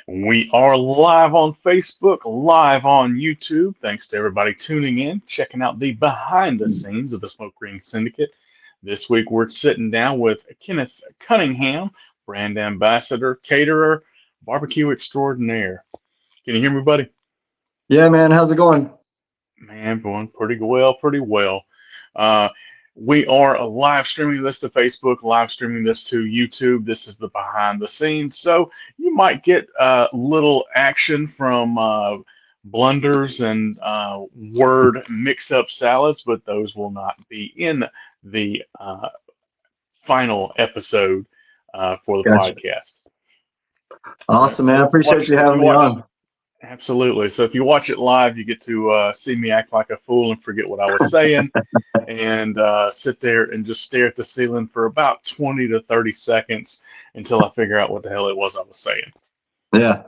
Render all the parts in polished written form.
We are live on Facebook, live on YouTube. Thanks to everybody tuning in, checking out the behind the scenes of the Smoke Ring Syndicate. This week we're sitting down with Kenneth Cunningham, brand ambassador, caterer, barbecue extraordinaire. Can you hear me, buddy? Yeah, man. How's it going? Man, going pretty well, pretty well. Uh, we are live streaming this to Facebook, live streaming this to YouTube. This is the behind the scenes. So you might get a little action from blunders and word mix up salads, but those will not be in the final episode for the Gotcha. podcast. Awesome, man. So I appreciate you if you having me watch, on. absolutely. So if you watch it live, you get to see me act like a fool and forget what I was saying, and sit there and just stare at the ceiling for about 20 to 30 seconds until I figure out what the hell it was I was saying. Yeah.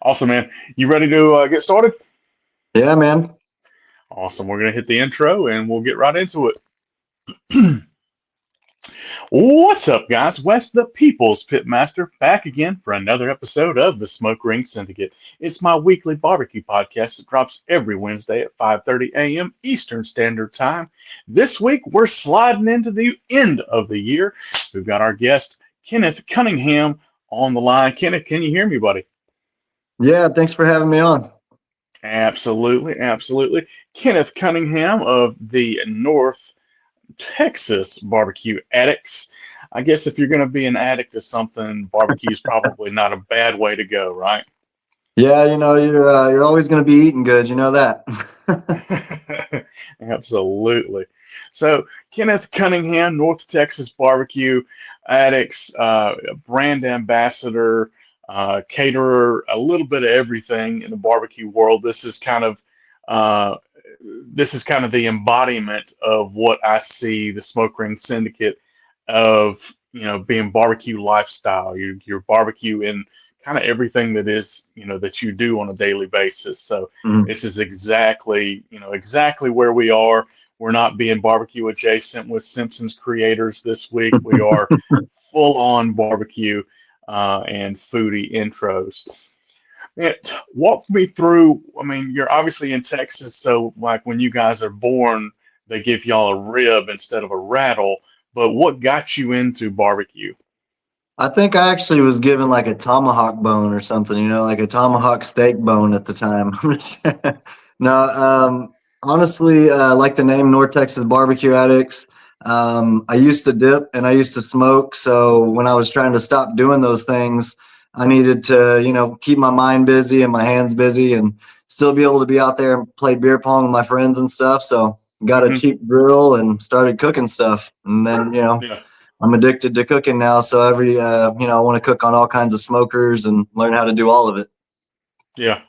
Awesome, man. You ready to get started? Yeah, man. Awesome. We're going to hit the intro and we'll get right into it. What's up, guys? Wes the People's Pitmaster back again for another episode of the Smoke Ring Syndicate. It's my weekly barbecue podcast that drops every Wednesday at 5:30 a.m. Eastern Standard Time. This week, we're sliding into the end of the year. We've got our guest, Kenneth Cunningham, on the line. Kenneth, can you hear me, buddy? Yeah, thanks for having me on. Absolutely, absolutely. Kenneth Cunningham of the North Texas BBQ Addicts. I guess if you're going to be an addict to something, barbecue is probably not a bad way to go, right? Yeah, you're always going to be eating good. You know that. Absolutely. So, Kenneth Cunningham, North Texas BBQ Addicts, brand ambassador, caterer, a little bit of everything in the barbecue world. Uh, this is kind of the embodiment of what I see the Smoke Ring Syndicate of, being barbecue lifestyle. You're barbecue in kind of everything that is, that you do on a daily basis. So this is exactly where we are. We're not being barbecue adjacent with Simpsons creators this week. We are full on barbecue and foodie intros. Man, walk me through. I mean, you're obviously in Texas, so like when you guys are born, they give y'all a rib instead of a rattle. But what got you into barbecue? I think I actually was given like a tomahawk bone or something, like a tomahawk steak bone at the time. No, honestly, like the name North Texas BBQ Addicts. I used to dip and I used to smoke. So when I was trying to stop doing those things, I needed to, keep my mind busy and my hands busy and still be able to be out there and play beer pong with my friends and stuff. So got a cheap grill and started cooking stuff. And then, Yeah. I'm addicted to cooking now. So I want to cook on all kinds of smokers and learn how to do all of it. Yeah.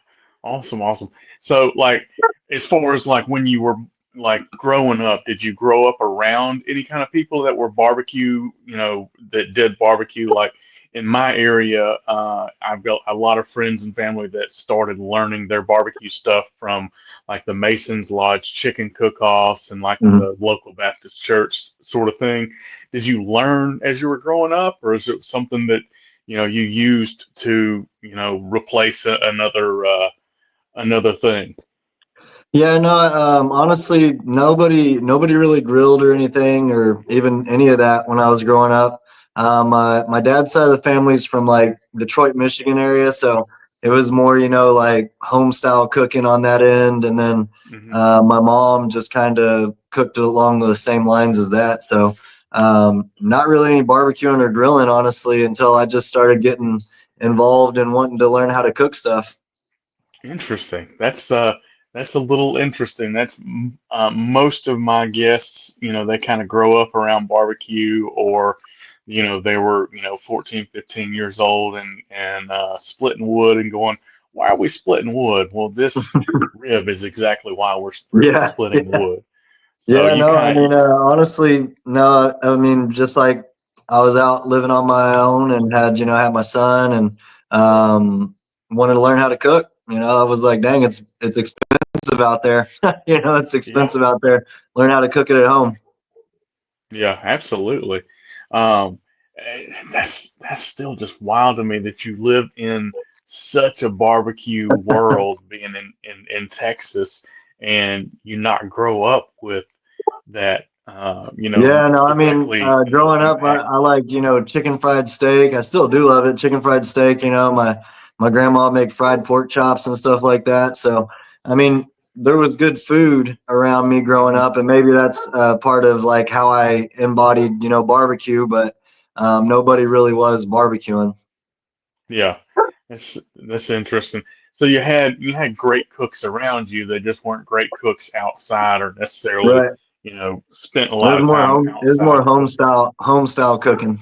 Awesome, awesome. So like as far as like when you were like growing up, did you grow up around any kind of people that were barbecue, that did barbecue? Like in my area, I've got a lot of friends and family that started learning their barbecue stuff from like the Mason's Lodge chicken cook-offs and like the local Baptist church sort of thing. Did you learn as you were growing up, or is it something that you used to replace another thing? Yeah, no, honestly, nobody really grilled or anything or even any of that when I was growing up. My dad's side of the family's from like Detroit, Michigan area. So it was more, like home style cooking on that end. And then my mom just kind of cooked along the same lines as that. So not really any barbecuing or grilling, honestly, until I just started getting involved and wanting to learn how to cook stuff. Interesting. That's a little interesting. That's most of my guests, they kind of grow up around barbecue, or they were 14, 15 years old and splitting wood and going, why are we splitting wood? Well, this rib is exactly why we're splitting wood. So Yeah, you no, I kind mean, honestly, no, I mean, just like I was out living on my own and had my son and wanted to learn how to cook. I was like, dang, it's expensive out there. It's yeah, expensive out there. Learn how to cook it at home. yeah, absolutely. Um, That's still just wild to me that you live in such a barbecue world, being in Texas, and you not grow up with that, Yeah, no, I mean, directly, growing up, impact. I like, chicken fried steak. I still do love it. Chicken fried steak, my grandma would make fried pork chops and stuff like that. So, I mean, there was good food around me growing Mhm. up, and maybe that's part of like how I embodied, barbecue, but nobody really was barbecuing. Yeah, that's interesting. So you had great cooks around you that just weren't great cooks outside or necessarily, Right. spent a lot of time It was outside more cooking. home style cooking.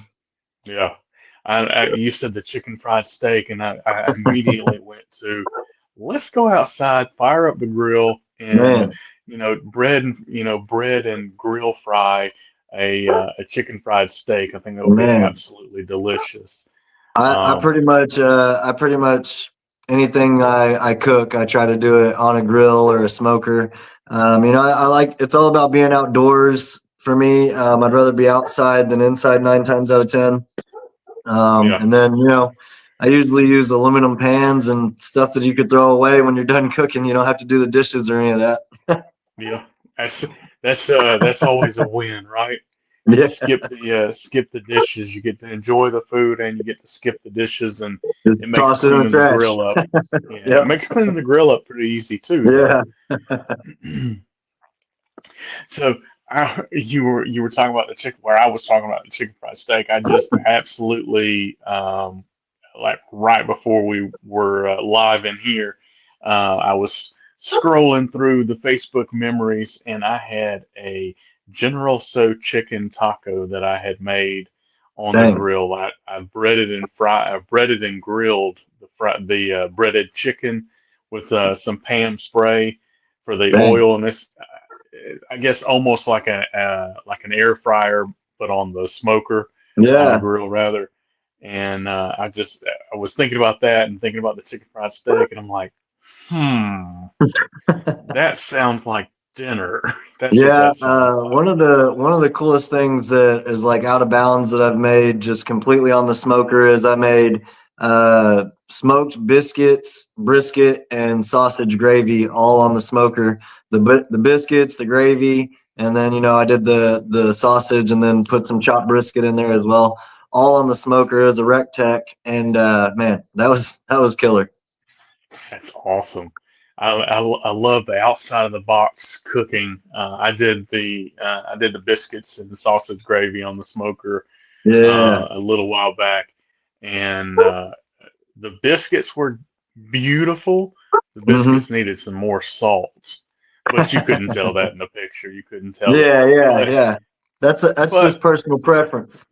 Yeah. You said the chicken fried steak, and I immediately went to, let's go outside, fire up the grill, and Man, bread and grill fry a chicken fried steak. I think that would be man. absolutely delicious. I Um, pretty much anything I cook, I try to do it on a grill or a smoker. I like it's all about being outdoors for me. I'd rather be outside than inside 9 times out of 10. yeah, And then I usually use aluminum pans and stuff that you could throw away when you're done cooking. You don't have to do the dishes or any of that. yeah. That's that's always a win, right? You Yeah, skip the dishes. You get to enjoy the food, and you get to skip the dishes, and it just makes toss it in the cleaning the trash. grill up. Yeah, it Yep. makes cleaning the grill up pretty easy too, though. Yeah. So you were talking about the chicken, where I was talking about the chicken fried steak. I just absolutely, like right before we were live in here, I was scrolling through the Facebook memories, and I had a General So chicken taco that I had made on the Dang. grill. I breaded and grilled the breaded chicken with some Pam spray for the Dang. oil, and this, I guess, almost like like an air fryer, but on the smoker, on the Yeah. grill rather. And I was thinking about that and thinking about the chicken fried steak, and I'm like, hmm, that sounds like dinner. That's what Yeah, that sounds like. one of the coolest things that is like out of bounds that I've made just completely on the smoker is I made smoked biscuits, brisket, and sausage gravy all on the smoker. The biscuits, the gravy, and then I did the sausage and then put some chopped brisket in there as well. All on the smoker as a rec tech, and man, that was killer. That's awesome. I love the outside of the box cooking. I did the biscuits and the sausage gravy on the smoker Yeah. a little while back, and the biscuits were beautiful. The Hmm. biscuits needed some more salt, but you couldn't tell that in the picture. You couldn't tell it, Yeah, yeah, but yeah. That's just but personal preference.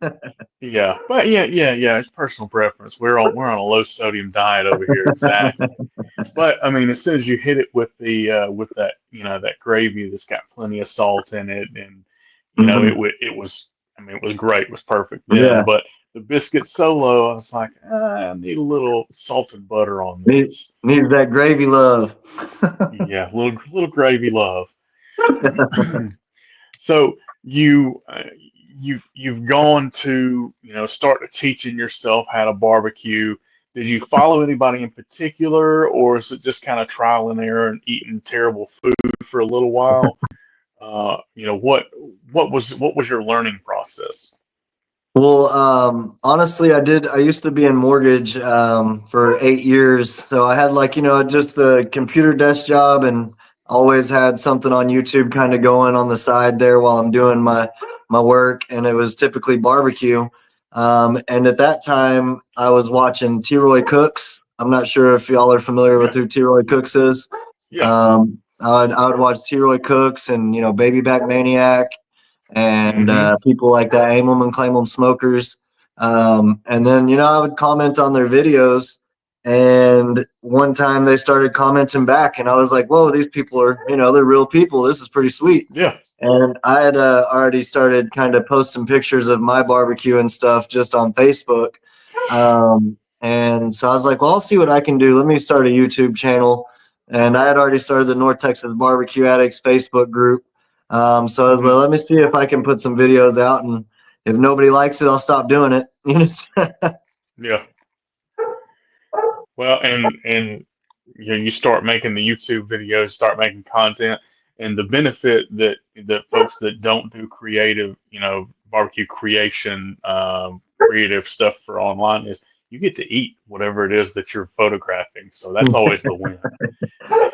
yeah. It's personal preference. We're on a low sodium diet over here, exactly. But I mean, as soon as you hit it with that, that gravy that's got plenty of salt in it, and Hmm. it was, I mean, it was great. It was perfect then. Yeah, But the biscuit solo, I was like, I need a little salted butter on need this. needs that gravy love. Yeah, little gravy love. So you've gone to, start teaching yourself how to barbecue. Did you follow anybody in particular, or is it just kind of trial and error and eating terrible food for a little while? What was your learning process? Well, honestly, I used to be in mortgage for 8 years, so I had like just a computer desk job and always had something on YouTube kind of going on the side there while I'm doing my work, and it was typically barbecue. And at that time, I was watching T. Roy Cooks. I'm not sure if y'all are familiar with Yeah, who T. Roy Cooks is. yeah. I would watch T. Roy Cooks and Baby Back Maniac and Mm-hmm. people like that, aim them and claim them smokers. And then, I would comment on their videos. And one time they started commenting back, and I was like, whoa, these people are, they're real people. This is pretty sweet. Yeah. And I had already started kind of posting pictures of my barbecue and stuff just on Facebook. And so I was like, well, I'll see what I can do. Let me start a YouTube channel. And I had already started the North Texas BBQ Addicts Facebook group. So I was like, Mm-hmm. let me see if I can put some videos out. And if nobody likes it, I'll stop doing it. Yeah. Well, and you start making the YouTube videos, start making content, and the benefit that folks that don't do creative, barbecue creation, creative stuff for online is you get to eat whatever it is that you're photographing. So that's always the win.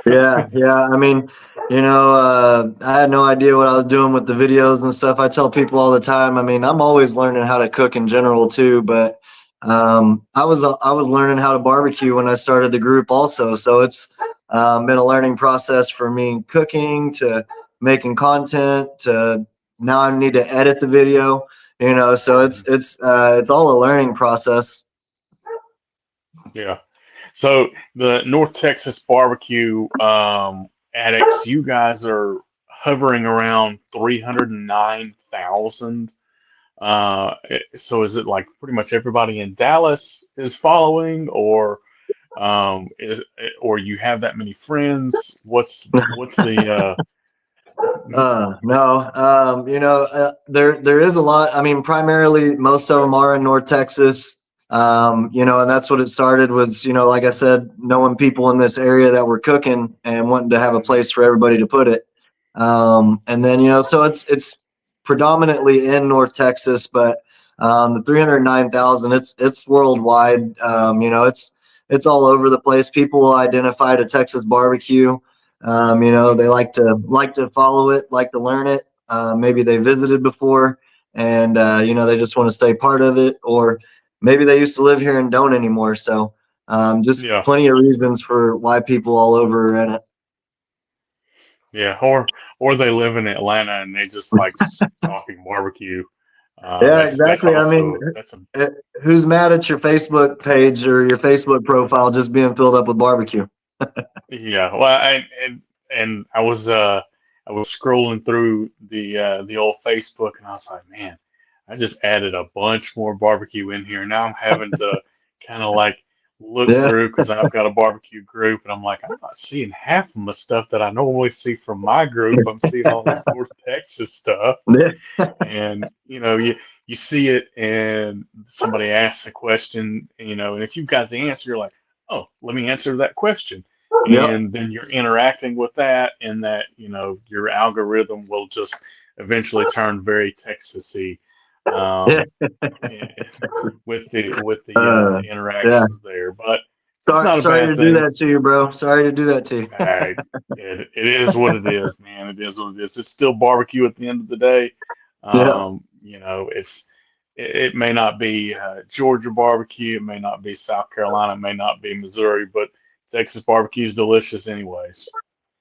Yeah, yeah. I mean, I had no idea what I was doing with the videos and stuff. I tell people all the time. I mean, I'm always learning how to cook in general too, but I was learning how to barbecue when I started the group also. So it's been a learning process for me, cooking to making content to now I need to edit the video. So it's all a learning process. Yeah. So the North Texas BBQ Addicts, you guys are hovering around 309,000. So is it like pretty much everybody in Dallas is following, is or you have that many friends? What's the No, there is a lot. I mean, primarily most of them are in North Texas. And that's what it started was, like I said, knowing people in this area that were cooking and wanting to have a place for everybody to put it. And then, so it's predominantly in North Texas, but the 309,000, it's worldwide. It's all over the place. People will identify to Texas barbecue. They like to follow it, like to learn it. Maybe they visited before, and they just want to stay part of it, or maybe they used to live here and don't anymore. So just yeah, plenty of reasons for why people all over are in it. yeah, or they live in Atlanta and they just like talking barbecue. Yeah, That's exactly. I mean, also that's a eh, who's mad at your Facebook page or your Facebook profile just being filled up with barbecue? Yeah, well, and I was scrolling through the old Facebook, and I was like, man, I just added a bunch more barbecue in here. Now I'm having to kind of like look Yeah, through because I've got a barbecue group, and I'm like, I'm not seeing half of the stuff that I normally see from my group. I'm seeing all this North Texas stuff, yeah, and you see it, and somebody asks a question, and if you've got the answer, you're like, oh, let me answer that question, yep, and then you're interacting with that, and that your algorithm will just eventually turn very Texasy, yeah. um, eh, Uh, the yeah. interactions there, but it's Sorry, not a sorry bad to do thing. that to you, bro. Sorry to do that to you. Uh, it is what it is, man. It is what it is. It's still barbecue at the end of the day. Yeah. It may not be Georgia barbecue, it may not be South Carolina, it may not be Missouri, but Texas barbecue is delicious, anyways.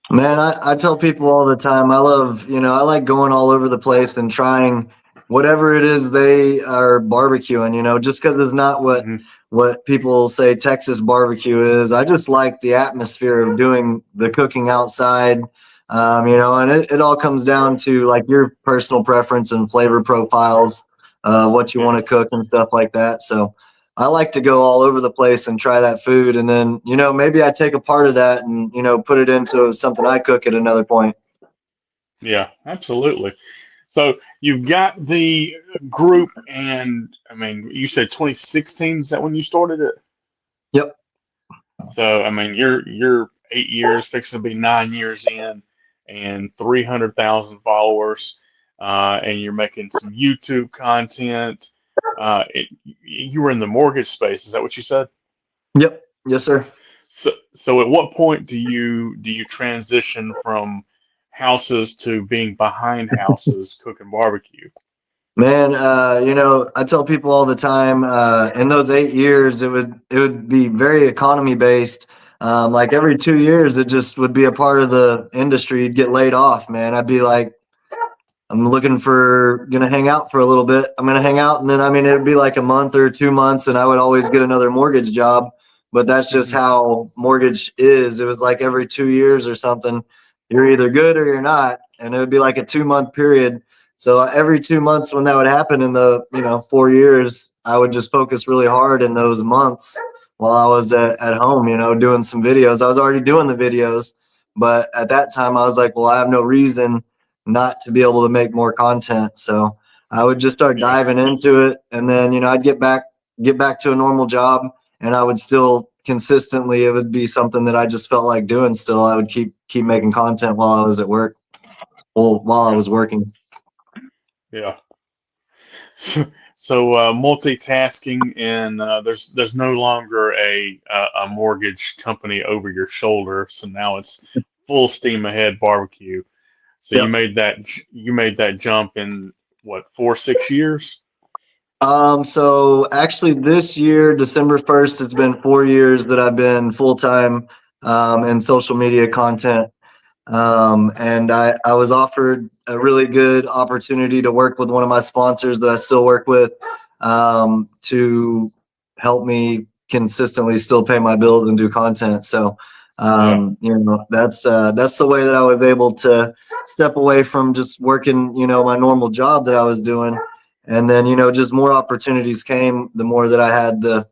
Man, I tell people all the time, I like going all over the place and trying whatever it is they are barbecuing, just because it's not Hmm. what people say Texas barbecue is. I just like the atmosphere of doing the cooking outside, and it all comes down to like your personal preference and flavor profiles, what you want Yeah, to cook and stuff like that. So I like to go all over the place and try that food. And then, maybe I take a part of that and, put it into something I cook at another point. yeah, absolutely. So you've got the group, and I mean, you said 2016 is that when you started it? Yep. So I mean, you're 8 years, fixing to be 9 years in, and 300,000 followers, and you're making some YouTube content. You were in the mortgage space. Is that what you said? Yep. Yes, sir. So at what point do you transition from houses to being behind houses cooking barbecue? Man, I tell people all the time, in those 8 years, it would be very economy based. Like every 2 years, it just would be a part of the industry. You'd get laid off, man. I'd be like, I'm gonna hang out for a little bit. I'm gonna hang out, and then I mean it would be like a month or 2 months, and I would always get another mortgage job. But that's just Hmm. how mortgage is. It was like every 2 years or something, you're either good or you're not, and it would be like a 2 month period. So every 2 months when that would happen in the 4 years, I would just focus really hard in those months while I was at home, doing some videos. I was already doing the videos, but at that time I was like, well, I have no reason not to be able to make more content. So I would just start Yeah. diving into it, and then I'd get back to a normal job, and I would still consistently, it would be something that I just felt like doing. Still, I would keep making content while I was at work, well, while I Yeah. was working. Yeah. So multitasking, and there's no longer a mortgage company over your shoulder. So now it's full steam ahead barbecue. So Yep. you made that jump in what, 4 6 years? So actually this year, December 1st, it's been 4 years that I've been full time in social media content. And I was offered a really good opportunity to work with one of my sponsors that I still work with, to help me consistently still pay my bills and do content. So, Yeah. that's the way that I was able to step away from just working, my normal job that I was doing. And then, just more opportunities came the more that I had the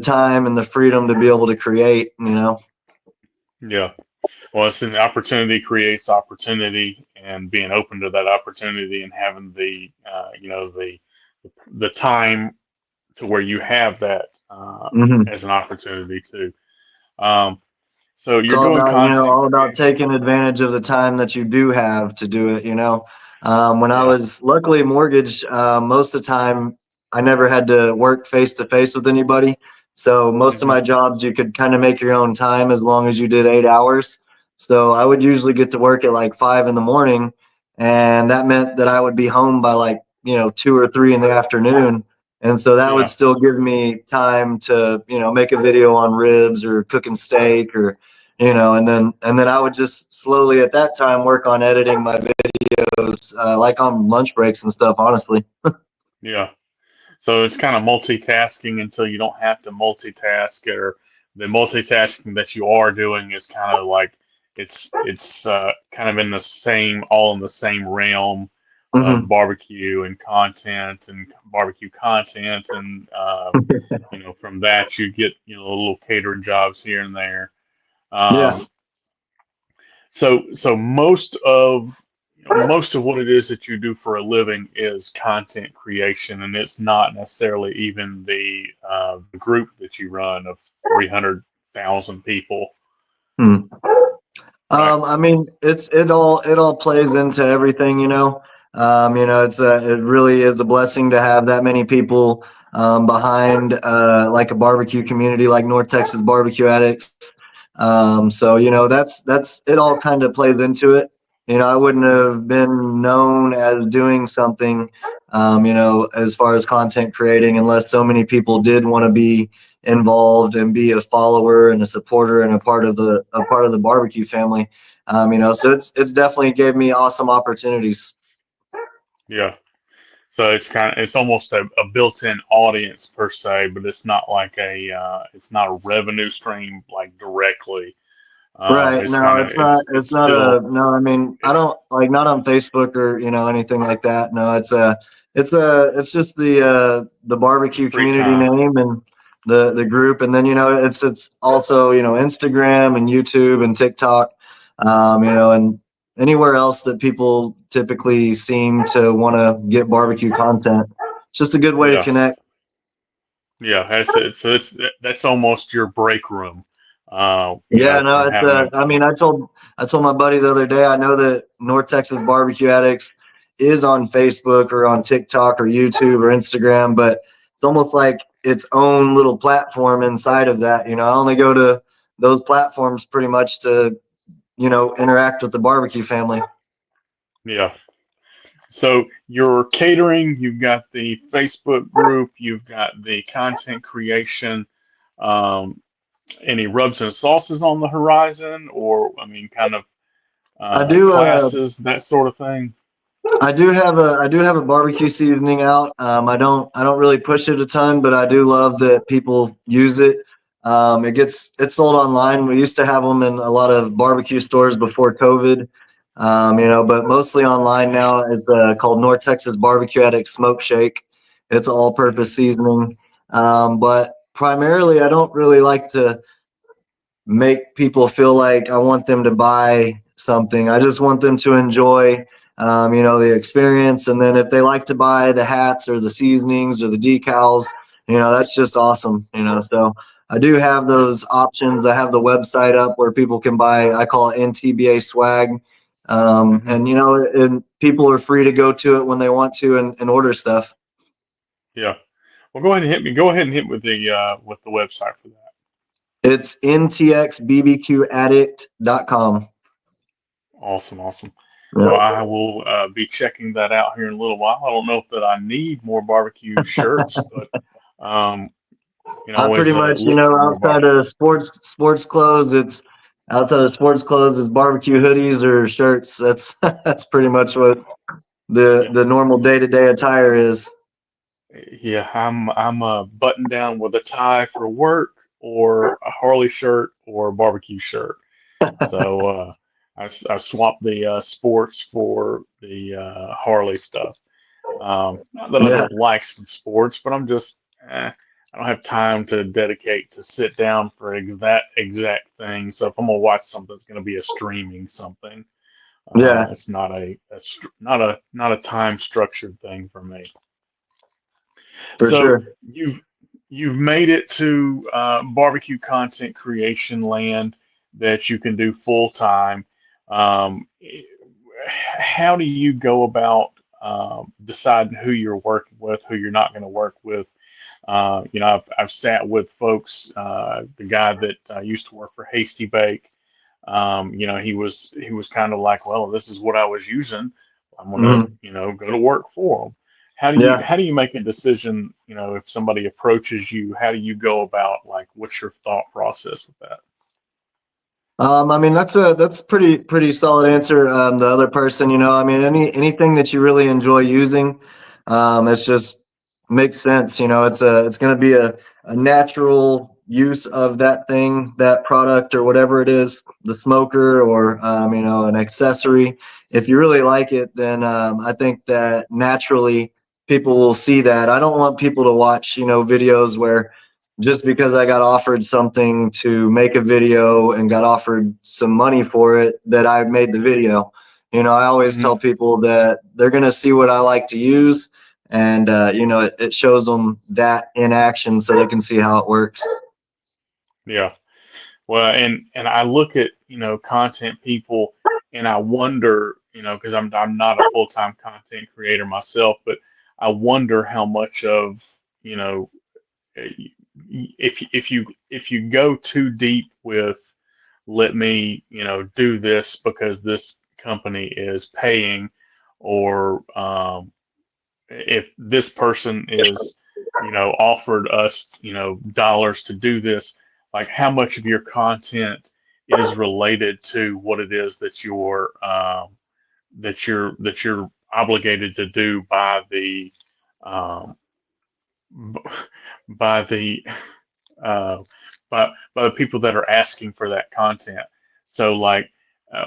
time and the freedom to be able to create. Yeah. Well, it's an opportunity creates opportunity, and being open to that opportunity and having the the time to where you have that Mhm. as an opportunity too. Um, so It's you're all doing about, content all about creation. taking advantage of the time that you do have to do it. When I Yeah. was luckily mortgaged, most of the time I never had to work face to face with anybody. So most of Hmm. my jobs, you could kind of make your own time as long as you did 8 hours. So I would usually get to work at like 5 in the morning. And that meant that I would be home by like, 2 or 3 in the afternoon. And so that would Yeah. still give me time to, make a video on ribs or cooking steak or and then I would just slowly at that time work on editing my videos, like on lunch breaks and stuff, honestly. Yeah. So it's kind of multitasking until you don't have to multitask, or the multitasking that you are doing is kind of like it's kind of in the same, all in the same realm of Hmm. barbecue content, and from that you get little catering jobs here and there. Yeah. Um, so most of what it is that you do for a living is content creation, and it's not necessarily even the group that you run of 300,000 people, Hmm. right? I mean, it all plays into everything. It really is a blessing to have that many people behind like a barbecue community like North Texas BBQ Addicts. So that's it. All kind of plays into it. I wouldn't have been known as doing something, as far as content creating, unless so many people did want to be involved and be a follower and a supporter and a part of the barbecue family. So it's definitely gave me awesome opportunities. Yeah. So it's almost a built-in audience per se, but it's not like it's not a revenue stream like directly. Right. It's No, kind of it's it's not still no, I mean, I it's don't like, not on Facebook or, anything like that. No, it's just the barbecue free community time. name and the group. And then, it's also, Instagram and YouTube and TikTok, and anywhere else that people typically seem to want to get barbecue content. It's just a good way to Yeah. connect. Yeah, that's it. So that's almost your break room. Yeah, no, From having I mean, I told my buddy the other day, I know that North Texas BBQ Addicts is on Facebook or on TikTok or YouTube or Instagram, but it's almost like its own little platform inside of that. I only go to those platforms pretty much to, interact with the barbecue family. yeah. So your catering, you've got the Facebook group, you've got the content creation. Um, any rubs and sauces on the horizon, or I mean, kind of I do, classes, that sort of thing? I do have a barbecue seasoning out. I don't really push it a ton, but I do love that people use it. It's sold online. We used to have them in a lot of barbecue stores before COVID. But mostly online now. It's called North Texas Barbecue Addict Smoke Shake. It's all-purpose Hmm. seasoning. But primarily, I don't really like to make people feel like I want them to buy something. I just want them to enjoy the experience. And then if they like to buy the hats or the seasonings or the decals, that's just awesome. So I do have those options. I have the website up where people can buy, I call it NTBA swag. Hmm. And people are free to go to it when they want to and order stuff. Yeah. Well, go ahead and hit me. Go ahead and hit with the website for that. It's ntxbbqaddict.com. Awesome, awesome. Well, Yep. I will be checking that out here in a little while. I don't know if that I need more barbecue shirts, but um, you can I pretty always much, look for more outside barbecue. of sports clothes, it's barbecue hoodies or shirts. That's that's pretty much what the Yeah, the normal day-to-day attire is. yeah. I'm a button down with a tie for work, or a Harley shirt, or a barbecue shirt. So I swapped the sports for the Harley stuff. Not that I Yeah, don't like some sports, but I don't have time to dedicate to sit down for that exact thing. So if I'm gonna watch something, it's gonna be a streaming something. yeah, It's not not a time structured thing for me. for So sure. you've you've made it to barbecue content creation land that you can do full time. Um, how do you go about deciding who you're working with, who you're not going to work with? I've sat with folks. The guy that used to work for Hasty Bake, he was kind of like, well, this is what I was using. I'm gonna, Mhm. go to work for them. Yeah. How do you make a decision? If somebody approaches you, how do you go about, like, what's your thought process with that? I mean, that's pretty solid answer. The other person, I mean, anything that you really enjoy using, it's just makes sense. It's going to be a natural use of that thing, that product, or whatever it is, the smoker, or an accessory. If you really like it, then I think that naturally people will see that. I don't want people to watch, videos where just because I got offered something to make a video and got offered some money for it, that I made the video. I always Hmm. tell people that they're going to see what I like to use. And, it shows them that in action so they can see how it works. Yeah. Well, and I look at, content people, and I wonder, because I'm not a full-time content creator myself, but I wonder how much of, you know, eh, if you go too deep with, let me, do this because this company is paying, or if this person is, offered us, dollars to do this, like, how much of your content is related to what it is that you're obligated to do um, b- by the uh, by the people that are asking for that content. So, like, uh,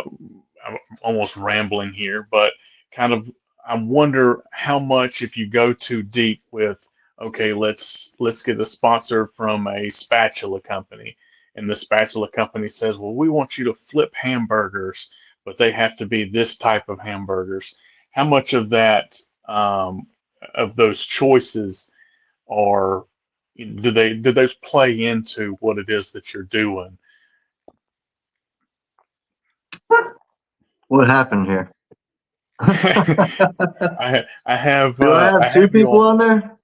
I'm almost rambling here, but kind of, I wonder how much, if you go too deep with, okay, let's get a sponsor from a spatula company, and the spatula company says, well, we want you to flip hamburgers, but they have to be this type of hamburgers. How much of that, of those choices, are, do those play into what it is that you're doing? What happened here? Do I I have two have you people on. on there?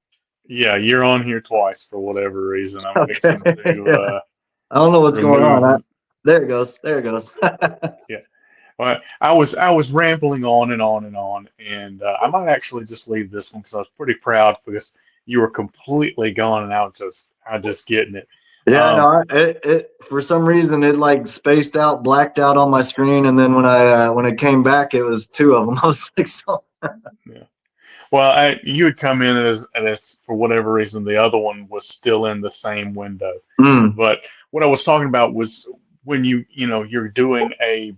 Yeah, you're on here twice for whatever reason. I'm Okay. fixing to Yeah. I don't know what's going on. remove. There it goes. There it goes. Yeah, well, I was rambling on and on and on, and I might actually just leave this one because I was pretty proud, because you were completely gone, and I just getting it. Yeah, Um, no, it for some reason it like spaced out, blacked out on my screen, and then when it came back, it was two of them. I was like, so. yeah. Well, you had come in as for whatever reason the other one was still in the same window. Mm, But what I was talking about was when you're doing a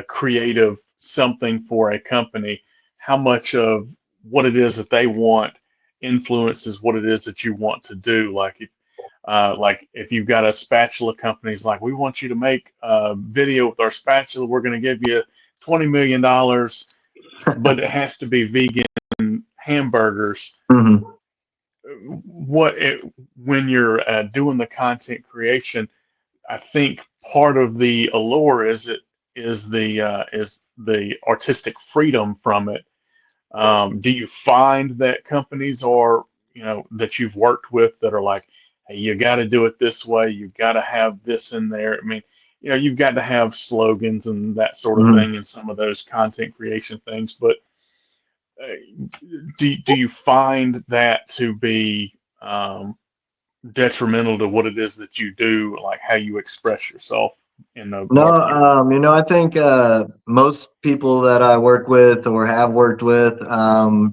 creative something for a company, how much of what it is that they want influences what it is that you want to do. Like if you've got a spatula company's like, we want you to make a video with our spatula, we're going to give you $20 million. but it has to be vegan hamburgers. Hmm. What it, when you're doing the content creation, I think part of the allure is the artistic freedom from it. Do you find that companies are, that you've worked with that are like, hey, you got to do it this way, you got to have this in there? I mean, you've got to have slogans and that sort of Hmm. thing in some of those content creation things, but do you find that to be detrimental to what it is that you do, like how you express yourself in the No, barbecue? I think most people that I work with or have worked with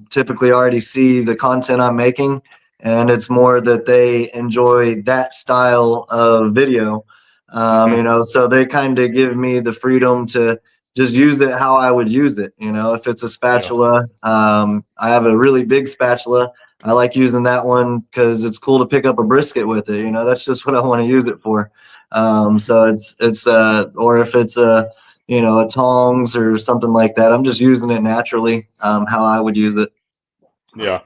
typically already see the content I'm making, and it's more that they enjoy that style of video. Hmm. So they kind of give me the freedom to just use it how I would use it. If it's a Yeah, spatula, I have a really big spatula. I like using that one because it's cool to pick up a brisket with it. That's just what I want to use it for. So or if it's a tongs or something like that, I'm just using it naturally, how I would use it. yeah.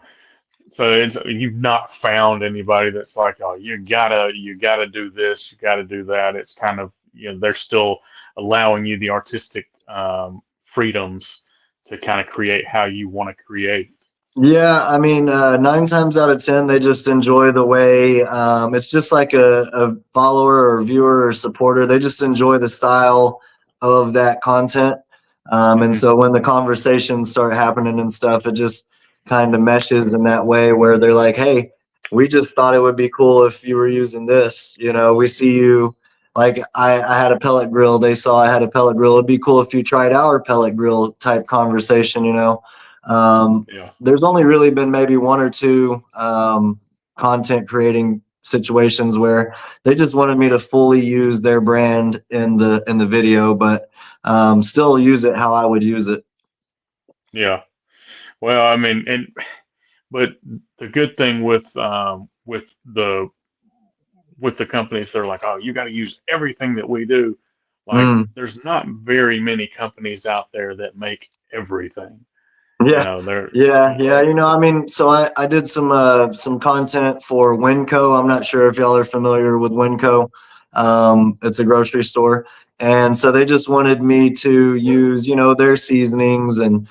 So you've not found anybody that's like, oh, you gotta do this, you gotta do that. It's kind of, they're still allowing you the artistic freedoms to kind of create how you want to create. Yeah, I mean, 9 times out of 10, they just enjoy the way. It's just like a follower or viewer or supporter. They just enjoy the style of that content. And Hmm. so when the conversations start happening and stuff, it just kind of meshes in that way where they're like, hey, we just thought it would be cool if you were using this. We see you. Like I had a pellet grill. They saw I had a pellet grill. It'd be cool if you tried our pellet grill type conversation. Um, Yeah, there's only really been maybe one or two content creating situations where they just wanted me to fully use their brand in the video, but still use it how I would use it. yeah. Well, I mean, but the good thing with the companies, they're like, oh, you got to use everything that we do. Like, Mm. there's not very many companies out there that make everything. Yeah, They're, yeah. I mean, so I did some content for Winco. I'm not sure if y'all are familiar with Winco. It's a grocery store, and so they just wanted me to use their seasonings and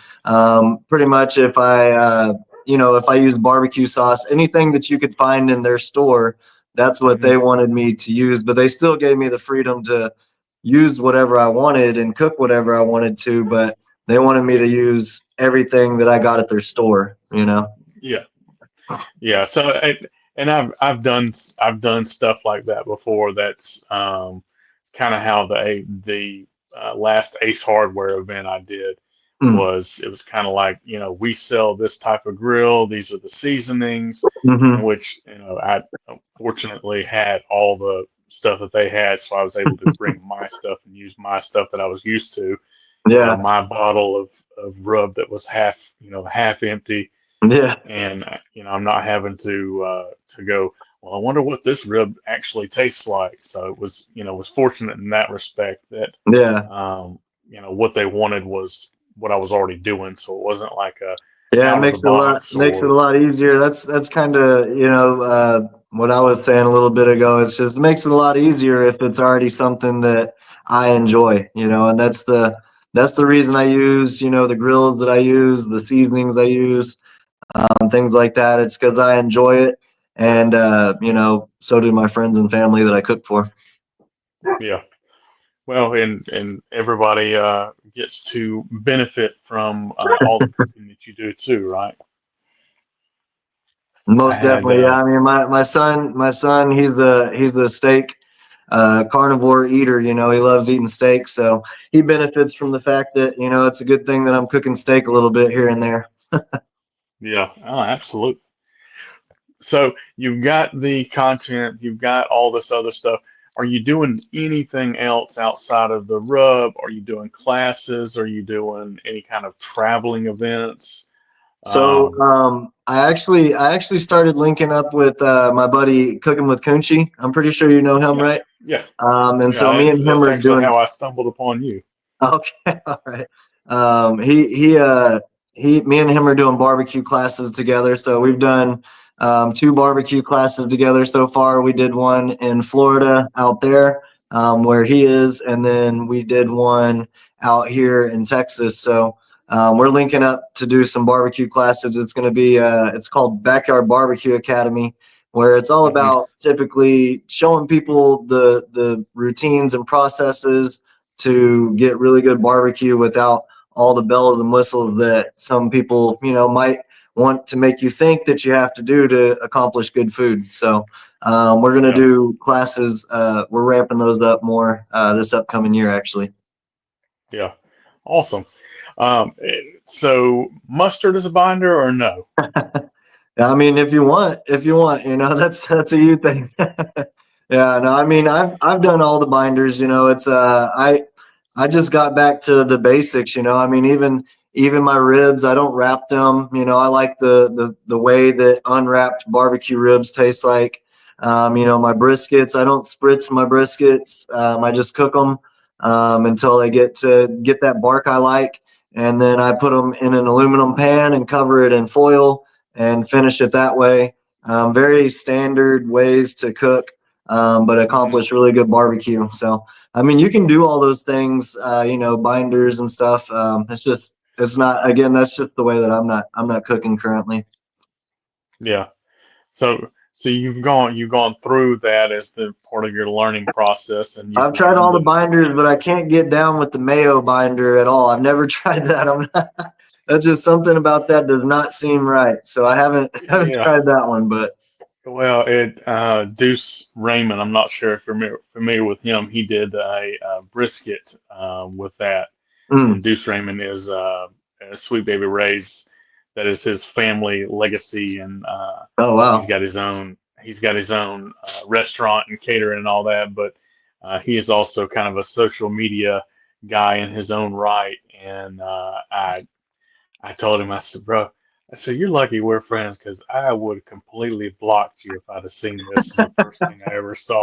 pretty much if I use barbecue sauce, anything that you could find in their store, that's what Mhm. they wanted me to use. But they still gave me the freedom to use whatever I wanted and cook whatever I wanted to, but they wanted me to use everything that I got at their store. Yeah, yeah. So, and I've done stuff like that before. That's kind of how the last Ace Hardware event I did Mm. was. It was kind of like, we sell this type of grill. These are the seasonings, in Hmm. which I fortunately had all the stuff that they had, so I was able to bring my stuff and use my stuff that I was used to. Yeah, My bottle of rub that was half empty, yeah, and I'm not having to go, well, I wonder what this rib actually tastes like. So it was fortunate in that respect that yeah, um, what they wanted was what I was already doing, so it wasn't like a yeah. It out of the makes it a lot box makes it or a lot easier. That's kind of what I was saying a little bit ago. It's just makes it a lot easier if it's already something that I enjoy. And that's the reason I use the grills that I use, the seasonings I use, things like that. It's because I enjoy it, and so do my friends and family that I cook for. yeah. Well, and everybody gets to benefit from all the cooking that you do too, right? I Most had definitely, yeah. I mean, my son, he's a steak carnivore eater. He loves eating steak, so he benefits from the fact that it's a good thing that I'm cooking steak a little bit here and there. Yeah, oh, absolutely. So you've got the content, you've got all this other stuff. Are you doing anything else outside of the rub? Are you doing classes? Are you doing any kind of traveling events? So Um, I actually started linking up with my buddy Cooking with Kunchi. I'm pretty sure you know him, yeah, right? yeah, And yeah. so me That's and him that's are actually doing. how I stumbled upon you. Okay, all right. Me and him are doing barbecue classes together. So we've done two barbecue classes together so far. We did one in Florida out there where he is, and then we did one out here in Texas. So we're linking up to do some barbecue classes. It's going to be it's called Backyard Barbecue Academy, where it's all Hmm. about typically showing people the routines and processes to get really good barbecue without all the bells and whistles that some people, might want to make you think that you have to do to accomplish good food. So we're going to Yeah, do classes. We're ramping those up more this upcoming year, actually. yeah, awesome. So mustard is a binder or no? I mean, if you want, that's a you thing. Yeah, no, I mean, I've done all the binders. It's I just got back to the basics. I mean, even my ribs, I don't wrap them. I like the way that unwrapped barbecue ribs taste like. My briskets, I don't spritz my briskets. I just cook them until they get that bark I like, and then I put them in an aluminum pan and cover it in foil and finish it that way. Very standard ways to cook, but Hmm. accomplish really good barbecue. So, I mean, you can do all those things, binders and stuff. It's not, again, that's just the way that I'm not cooking currently. Yeah. So you've gone through that as the part of your learning process, and you've I've tried all the learned some binders, but I things. can't get down with the mayo binder at all. I've never tried that. That's just something about that does not seem right. So I haven't haven't Yeah. tried that one, but Well, Deuce Raymond. I'm not sure if you're familiar with him. He did a brisket with that, mm, and Deuce Raymond is Sweet Baby Ray's. That is his family legacy, and oh he's wow. got his own restaurant and catering and all that. But he is also kind of a social media guy in his own right. And I told him, I said, bro, I said, you're lucky we're friends because I would have completely blocked you if I'd have seen this as the first thing I ever saw.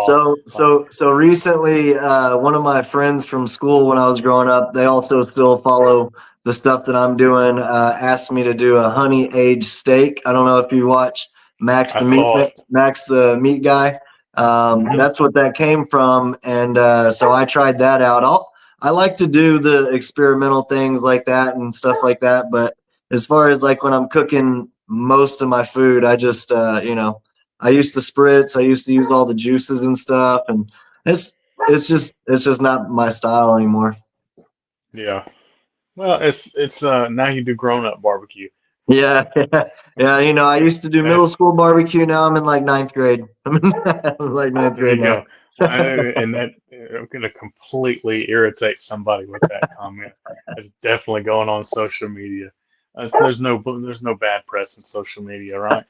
So recently, one of my friends from school when I was growing up, they also still follow the stuff that I'm doing. Asked me to do a honey aged steak. I don't know if you watch I saw it. Max the meat guy. Hmm. That's what that came from, and so I tried that out. I like to do the experimental things like that and stuff like that, but as far as like when I'm cooking most of my food, I just I used to spritz. I used to use all the juices and stuff, and it's just not my style anymore. Yeah. Well, it's now you do grown up barbecue. Yeah, yeah. I used to do Uh, middle school barbecue. Now I'm in like ninth grade. I'm like ninth there grade you now. go. And that I'm going to completely irritate somebody with that comment. It's definitely going on social media. There's no bad press in social media, right?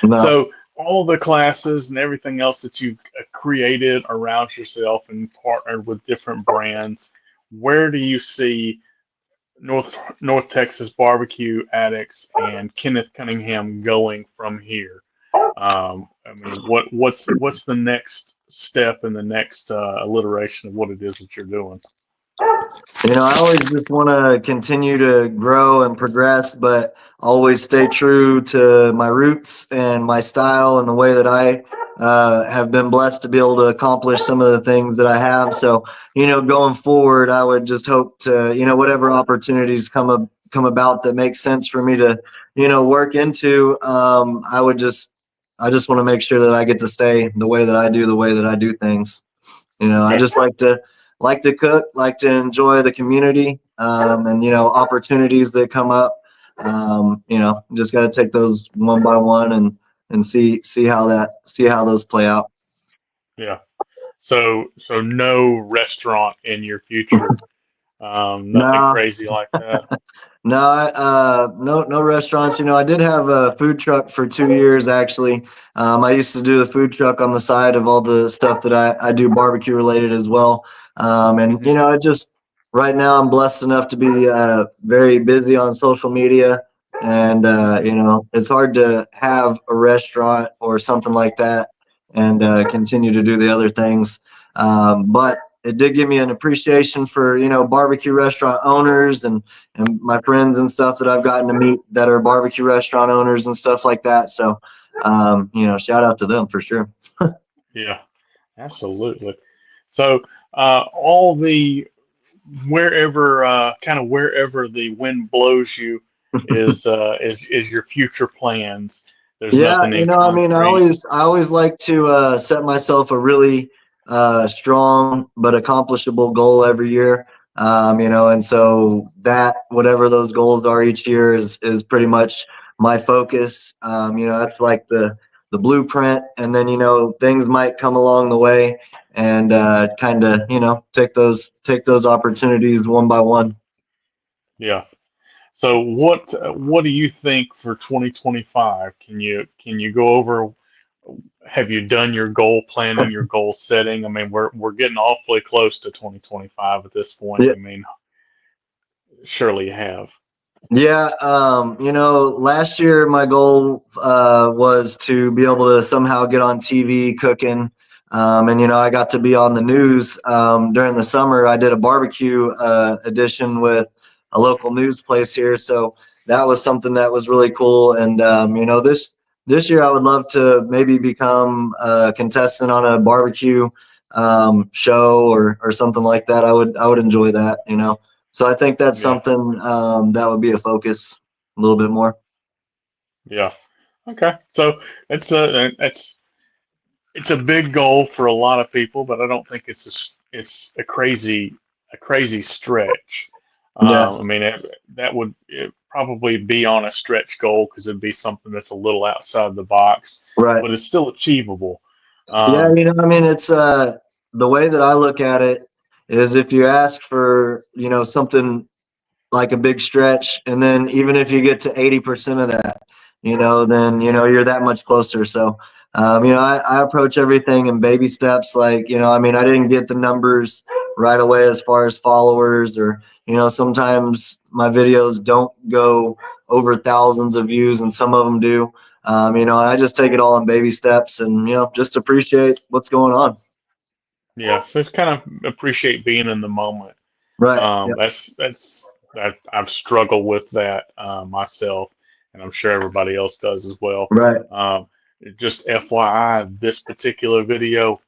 No, So all the classes and everything else that you've created around yourself and partnered with different brands, where do you see North Texas Barbecue Addicts and Kenneth Cunningham going from here? I mean, what's the next step and the next alliteration of what it is that you're doing? I always just want to continue to grow and progress, but always stay true to my roots and my style and the way that I have been blessed to be able to accomplish some of the things that I have. So, going forward, I would just hope to, whatever opportunities come about that make sense for me to, work into. I just want to make sure that I get to stay the way that I do, the way that I do things. I Okay. just like to cook, like to enjoy the community, and opportunities that come up. Just got to take those one by one and see how those play out. Yeah. So no restaurant in your future. Nothing No, crazy like that. no, no restaurants. I did have a food truck for 2 years actually. I used to do the food truck on the side of all the stuff that I do barbecue related as well. And Hmm. it just right now I'm blessed enough to be very busy on social media, and it's hard to have a restaurant or something like that and continue to do the other things. But it did give me an appreciation for, barbecue restaurant owners and my friends and stuff that I've gotten to meet that are barbecue restaurant owners and stuff like that. So, shout out to them for sure. Yeah, absolutely. So, all the wherever kind of wherever the wind blows you is your future plans. There's Yeah, nothing in I mean, concrete. I always like to set myself a really strong but accomplishable goal every year. And so that whatever those goals are each year is pretty much my focus. That's like the blueprint, and then things might come along the way, and kind of take those opportunities one by one. Yeah. So what do you think for 2025? Can you go over? Have you done your goal planning, your goal setting? I mean, we're getting awfully close to 2025 at this point. Yeah. I mean, surely you have. Yeah, last year my goal was to be able to somehow get on TV cooking. And I got to be on the news during the summer. I did a barbecue edition with a local news place here, so that was something that was really cool. And this year I would love to maybe become a contestant on a barbecue show or something like that. I would enjoy that. So I think that's Yeah. something that would be a focus a little bit more. Yeah. Okay. So it's a big goal for a lot of people, but I don't think it's a crazy stretch. Yeah, I mean, that would probably be on a stretch goal because it'd be something that's a little outside the box, right. but it's still achievable. Yeah, Um, I mean, it's the way that I look at it is if you ask for, something like a big stretch, and then even if you get to 80% of that, then you're that much closer. So I approach everything in baby steps. Like, I mean, I didn't get the numbers right away as far as followers, or sometimes my videos don't go over thousands of views and some of them do. And I just take it all in baby steps, and just appreciate what's going on. yeah, so it's kind of appreciate being in the moment. Right. Yeah. That's that I've struggled with that myself, and I'm sure everybody else does as well. Right. Um, just FYI, this particular video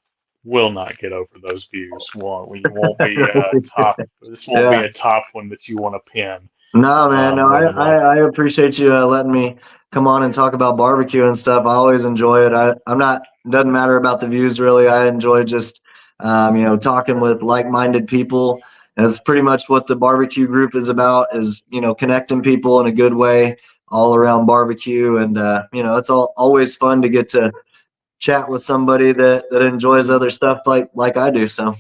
will not get over those views. Won't be top. This won't be Yeah. a top one that you want to pin No, man. No, more I, than I, likely. I appreciate you letting me come on and talk about barbecue and stuff. I always enjoy it. I'm not, doesn't matter about the views really. I enjoy just, talking with like-minded people. That's pretty much what the barbecue group is about, is, connecting people in a good way all around barbecue. And, it's always fun to get to chat with somebody that enjoys other stuff like I do. So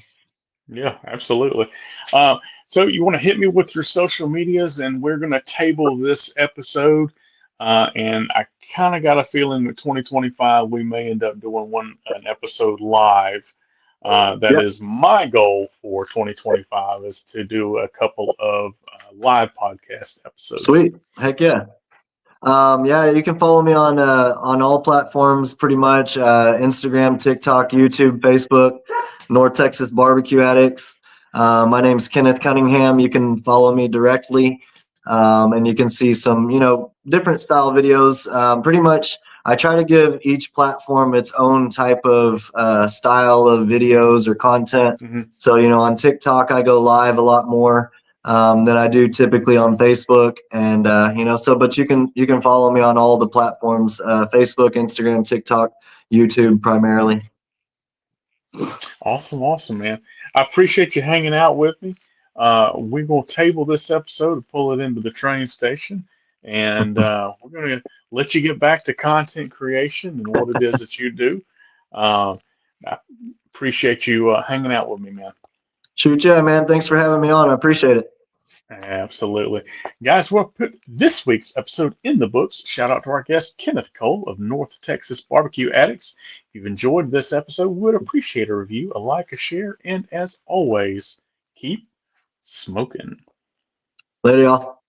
Yeah, absolutely. Uh, so you want to hit me with your social medias, and we're going to table this episode. And I kind of got a feeling that 2025 we may end up doing an episode live. That yeah, is my goal for 2025 is to do a couple of live podcast episodes. sweet. Heck yeah. Yeah, you can follow me on all platforms pretty much, Instagram, TikTok, YouTube, Facebook, North Texas BBQ Addicts. My name's Kenneth Cunningham. You can follow me directly, and you can see some, different style videos. Pretty much, I try to give each platform its own type of style of videos or content. Hmm. So, on TikTok, I go live a lot more than I do typically on Facebook. And but you can follow me on all the platforms: Facebook, Instagram, TikTok, YouTube primarily. Awesome, awesome, man. I appreciate you hanging out with me. We're going to table this episode and pull it into the train station. And we're going to let you get back to content creation and what it is that you do. Uh, I appreciate you hanging out with me, man. Shoot, yeah, man. Thanks for having me on. I appreciate it. Absolutely. Guys, we'll put this week's episode in the books. Shout out to our guest, Kenneth Cole of North Texas BBQ Addicts. If you've enjoyed this episode, we would appreciate a review, a like, a share, and as always, keep smoking. Later, y'all.